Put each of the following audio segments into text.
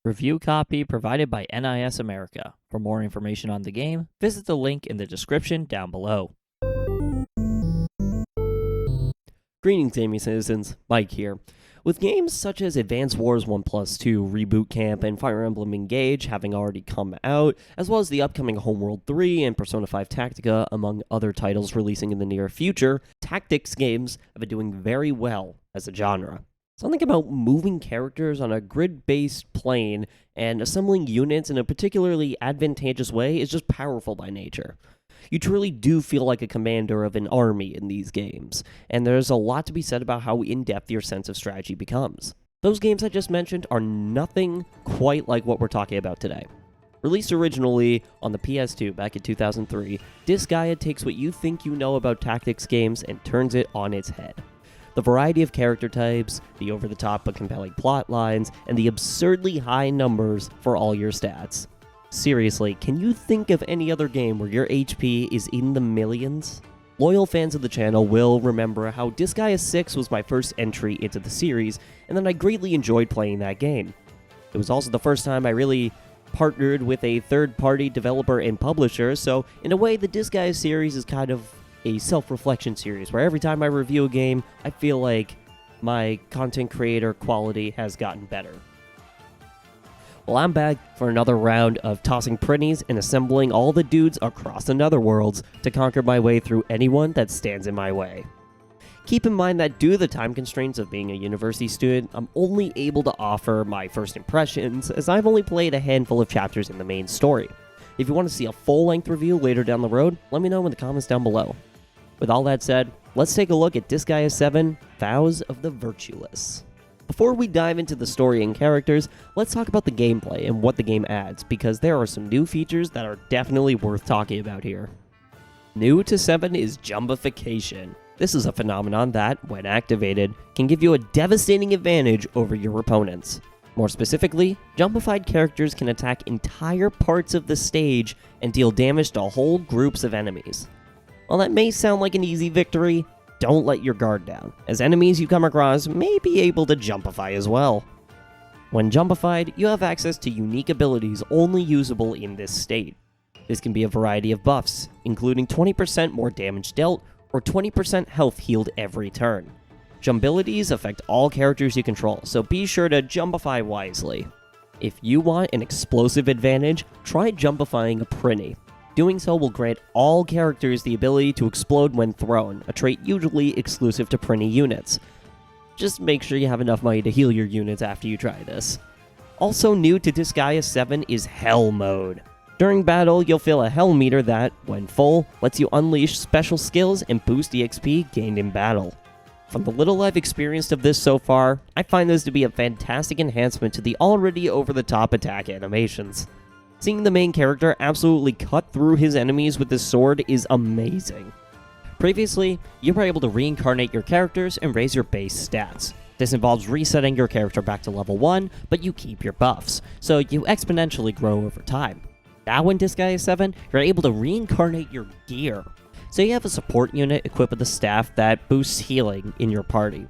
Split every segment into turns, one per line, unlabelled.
Review copy provided by NIS America. For more information on the game, visit the link in the description down below.
Greetings, gaming citizens. Mike here. With games such as Advance Wars 1+2, Reboot Camp, and Fire Emblem Engage having already come out, as well as the upcoming Homeworld 3 and Persona 5 Tactica, among other titles releasing in the near future, tactics games have been doing very well as a genre. Something about moving characters on a grid-based plane and assembling units in a particularly advantageous way is just powerful by nature. You truly do feel like a commander of an army in these games, and there's a lot to be said about how in-depth your sense of strategy becomes. Those games I just mentioned are nothing quite like what we're talking about today. Released originally on the PS2 back in 2003, Disgaea takes what you think you know about tactics games and turns it on its head. The variety of character types, the over-the-top but compelling plot lines, and the absurdly high numbers for all your stats. Seriously, can you think of any other game where your HP is in the millions? Loyal fans of the channel will remember how Disgaea 6 was my first entry into the series, and that I greatly enjoyed playing that game. It was also the first time I really partnered with a third-party developer and publisher, so in a way the Disgaea series is kind of a self-reflection series, where every time I review a game, I feel like my content creator quality has gotten better. Well, I'm back for another round of tossing printies and assembling all the dudes across the netherworlds to conquer my way through anyone that stands in my way. Keep in mind that due to the time constraints of being a university student, I'm only able to offer my first impressions, as I've only played a handful of chapters in the main story. If you want to see a full-length review later down the road, let me know in the comments down below. With all that said, let's take a look at Disgaea 7, Vows of the Virtueless. Before we dive into the story and characters, let's talk about the gameplay and what the game adds, because there are some new features that are definitely worth talking about here. New to 7 is Jumbification. This is a phenomenon that, when activated, can give you a devastating advantage over your opponents. More specifically, jumpified characters can attack entire parts of the stage and deal damage to whole groups of enemies. While that may sound like an easy victory, don't let your guard down, as enemies you come across may be able to jumpify as well. When jumpified, you have access to unique abilities only usable in this state. This can be a variety of buffs, including 20% more damage dealt or 20% health healed every turn. Jumbilities affect all characters you control, so be sure to jumpify wisely. If you want an explosive advantage, try jumpifying a Prinny. Doing so will grant all characters the ability to explode when thrown, a trait usually exclusive to Prinny units. Just make sure you have enough money to heal your units after you try this. Also new to Disgaea 7 is Hell Mode. During battle, you'll feel a Hell meter that, when full, lets you unleash special skills and boost the XP gained in battle. From the little I've experienced of this so far, I find this to be a fantastic enhancement to the already over-the-top attack animations. Seeing the main character absolutely cut through his enemies with his sword is amazing. Previously, you were able to reincarnate your characters and raise your base stats. This involves resetting your character back to level 1, but you keep your buffs, so you exponentially grow over time. Now in Disgaea 7, you're able to reincarnate your gear. So you have a support unit equipped with a staff that boosts healing in your party.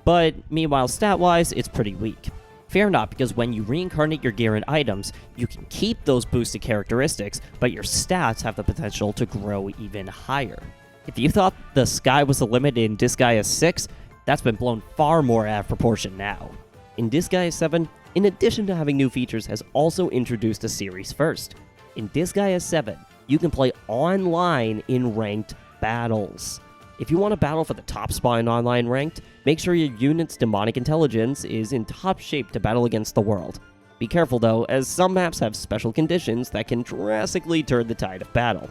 But meanwhile, stat-wise, it's pretty weak. Fear not, because when you reincarnate your gear and items, you can keep those boosted characteristics, but your stats have the potential to grow even higher. If you thought the sky was the limit in Disgaea 6, that's been blown far more out of proportion now. In Disgaea 7, in addition to having new features, has also introduced a series first. In Disgaea 7, you can play online in ranked battles. If you want to battle for the top spot in online ranked, make sure your unit's demonic intelligence is in top shape to battle against the world. Be careful though, as some maps have special conditions that can drastically turn the tide of battle.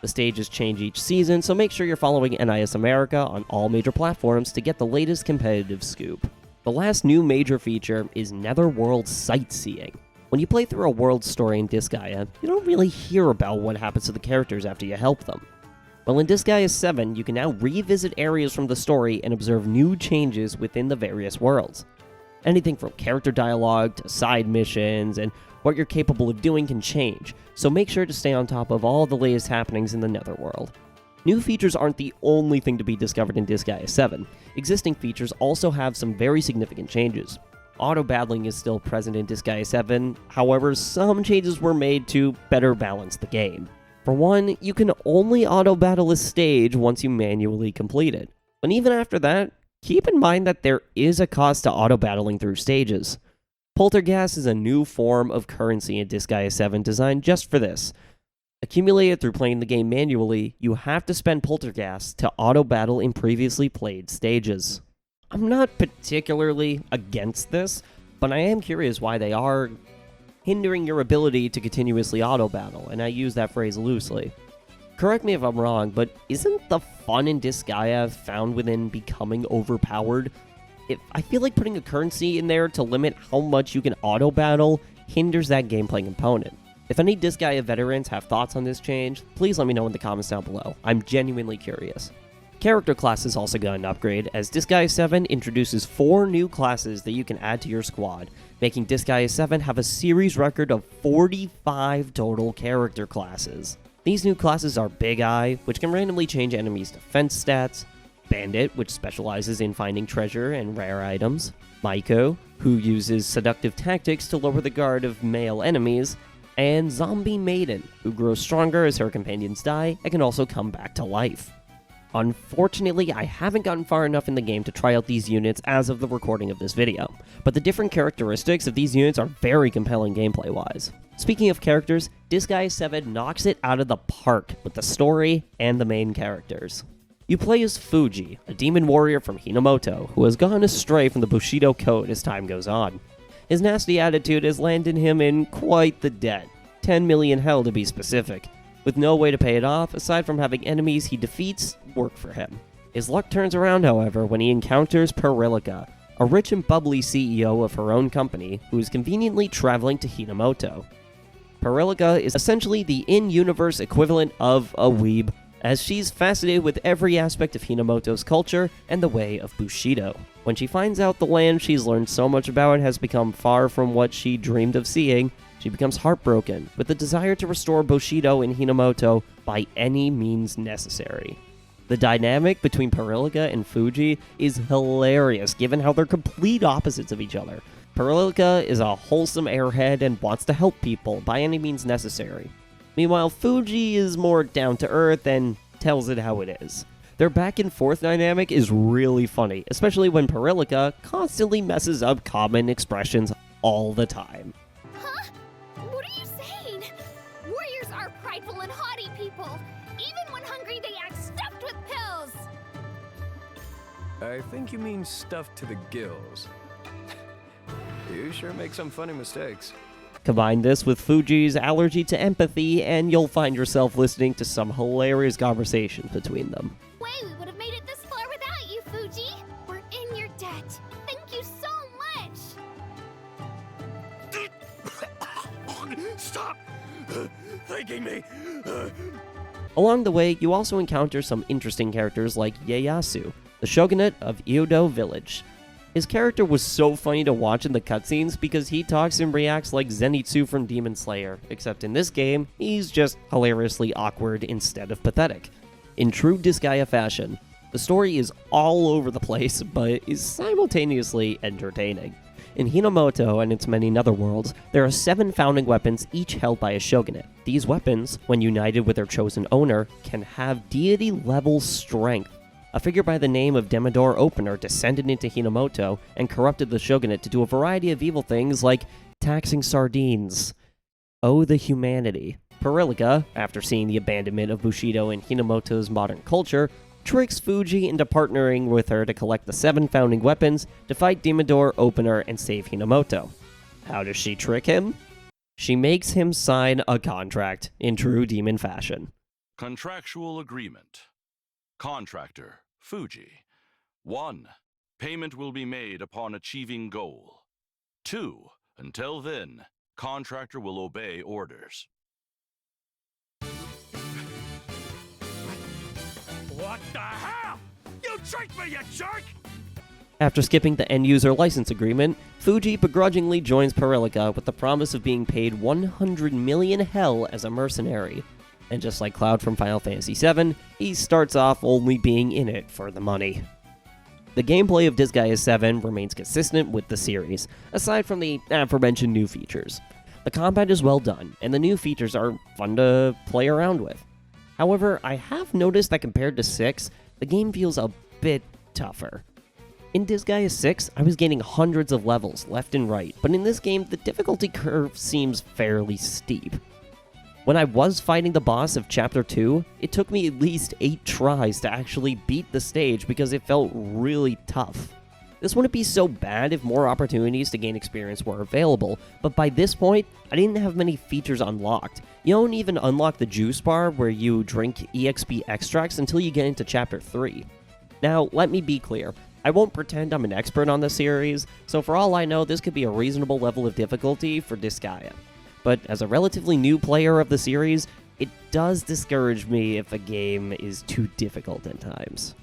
The stages change each season, so make sure you're following NIS America on all major platforms to get the latest competitive scoop. The last new major feature is Netherworld Sightseeing. When you play through a world story in Disgaea, you don't really hear about what happens to the characters after you help them. Well, in Disgaea 7, you can now revisit areas from the story and observe new changes within the various worlds. Anything from character dialogue to side missions and what you're capable of doing can change, so make sure to stay on top of all the latest happenings in the Netherworld. New features aren't the only thing to be discovered in Disgaea 7. Existing features also have some very significant changes. Auto-battling is still present in Disgaea 7, however, some changes were made to better balance the game. For one, you can only auto-battle a stage once you manually complete it. But even after that, keep in mind that there is a cost to auto-battling through stages. Poltergas is a new form of currency in Disgaea 7 designed just for this. Accumulated through playing the game manually, you have to spend Poltergas to auto-battle in previously played stages. I'm not particularly against this, but I am curious why they are hindering your ability to continuously auto-battle, and I use that phrase loosely. Correct me if I'm wrong, but isn't the fun in Disgaea found within becoming overpowered? I feel like putting a currency in there to limit how much you can auto-battle hinders that gameplay component. If any Disgaea veterans have thoughts on this change, please let me know in the comments down below. I'm genuinely curious. Character classes also got an upgrade, as Disgaea 7 introduces 4 new classes that you can add to your squad, making Disgaea 7 have a series record of 45 total character classes. These new classes are Big Eye, which can randomly change enemies' defense stats, Bandit, which specializes in finding treasure and rare items, Maiko, who uses seductive tactics to lower the guard of male enemies, and Zombie Maiden, who grows stronger as her companions die and can also come back to life. Unfortunately, I haven't gotten far enough in the game to try out these units as of the recording of this video, but the different characteristics of these units are very compelling gameplay-wise. Speaking of characters, Disgaea 7 knocks it out of the park with the story and the main characters. You play as Fuji, a demon warrior from Hinamoto, who has gone astray from the Bushido code as time goes on. His nasty attitude has landed him in quite the debt, 10 million hell to be specific, with no way to pay it off aside from having enemies he defeats work for him. His luck turns around, however, when he encounters Perilika, a rich and bubbly CEO of her own company who is conveniently traveling to Hinamoto. Perilika is essentially the in-universe equivalent of a weeb, as she's fascinated with every aspect of Hinamoto's culture and the way of Bushido. When she finds out the land she's learned so much about has become far from what she dreamed of seeing, she becomes heartbroken, with the desire to restore Bushido in Hinamoto by any means necessary. The dynamic between Perilika and Fuji is hilarious given how they're complete opposites of each other. Perilika is a wholesome airhead and wants to help people by any means necessary. Meanwhile, Fuji is more down-to-earth and tells it how it is. Their back-and-forth dynamic is really funny, especially when Perilika constantly messes up common expressions all the time.
Huh? What are you saying? Warriors are prideful and haughty people. Even when hungry, they act stuffed with pills.
I think you mean stuffed to the gills. You sure make some funny mistakes.
Combine this with Fuji's allergy to empathy, and you'll find yourself listening to some hilarious conversations between them.
Way we would have made it this far without you, Fuji. We're in your debt. Thank you so much.
Stop thanking me.
Along the way, you also encounter some interesting characters like Ieyasu, the shogunate of Iudo Village. His character was so funny to watch in the cutscenes because he talks and reacts like Zenitsu from Demon Slayer, except in this game, he's just hilariously awkward instead of pathetic. In true Disgaea fashion, the story is all over the place, but is simultaneously entertaining. In Hinamoto and its many netherworlds, there are 7 founding weapons each held by a shogunate. These weapons, when united with their chosen owner, can have deity-level strength. A figure by the name of Demodor Opener descended into Hinamoto and corrupted the shogunate to do a variety of evil things like taxing sardines. Oh, the humanity. Perilika, after seeing the abandonment of Bushido in Hinamoto's modern culture, tricks Fuji into partnering with her to collect the 7 founding weapons to fight Demodor Opener and save Hinamoto. How does she trick him? She makes him sign a contract in true demon fashion.
Contractual agreement. Contractor, Fuji. 1. Payment will be made upon achieving goal. 2. Until then, contractor will obey orders.
What the hell? You tricked me, you jerk!
After skipping the end-user license agreement, Fuji begrudgingly joins Perilika with the promise of being paid 100 million hell as a mercenary. And just like Cloud from Final Fantasy VII, he starts off only being in it for the money. The gameplay of Disgaea 7 remains consistent with the series, aside from the aforementioned new features. The combat is well done, and the new features are fun to play around with. However, I have noticed that compared to 6, the game feels a bit tougher. In Disgaea 6, I was gaining hundreds of levels left and right, but in this game, the difficulty curve seems fairly steep. When I was fighting the boss of Chapter 2, it took me at least 8 tries to actually beat the stage because it felt really tough. This wouldn't be so bad if more opportunities to gain experience were available, but by this point, I didn't have many features unlocked. You don't even unlock the juice bar where you drink EXP extracts until you get into Chapter 3. Now, let me be clear. I won't pretend I'm an expert on the series, so for all I know, this could be a reasonable level of difficulty for Disgaea. But as a relatively new player of the series, it does discourage me if a game is too difficult at times.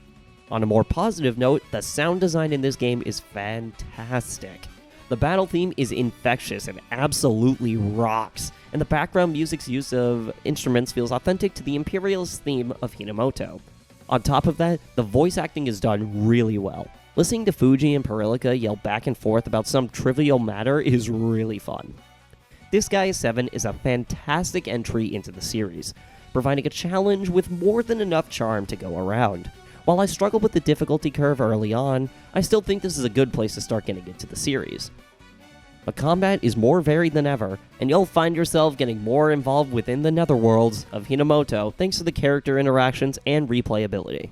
On a more positive note, the sound design in this game is fantastic. The battle theme is infectious and absolutely rocks, and the background music's use of instruments feels authentic to the imperialist theme of Hinamoto. On top of that, the voice acting is done really well. Listening to Fuji and Perilika yell back and forth about some trivial matter is really fun. Disgaea 7 is a fantastic entry into the series, providing a challenge with more than enough charm to go around. While I struggled with the difficulty curve early on, I still think this is a good place to start getting into the series. The combat is more varied than ever, and you'll find yourself getting more involved within the netherworlds of Hinamoto thanks to the character interactions and replayability.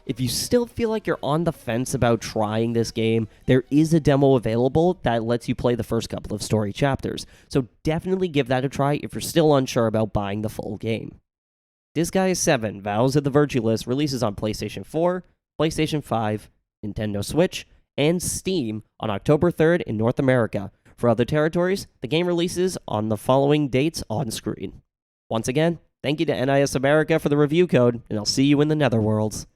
If you still feel like you're on the fence about trying this game, there is a demo available that lets you play the first couple of story chapters, so definitely give that a try if you're still unsure about buying the full game. Disgaea 7 Vows of the Virtueless releases on PlayStation 4, PlayStation 5, Nintendo Switch, and Steam on October 3rd in North America. For other territories, the game releases on the following dates on screen. Once again, thank you to NIS America for the review code, and I'll see you in the Netherworlds.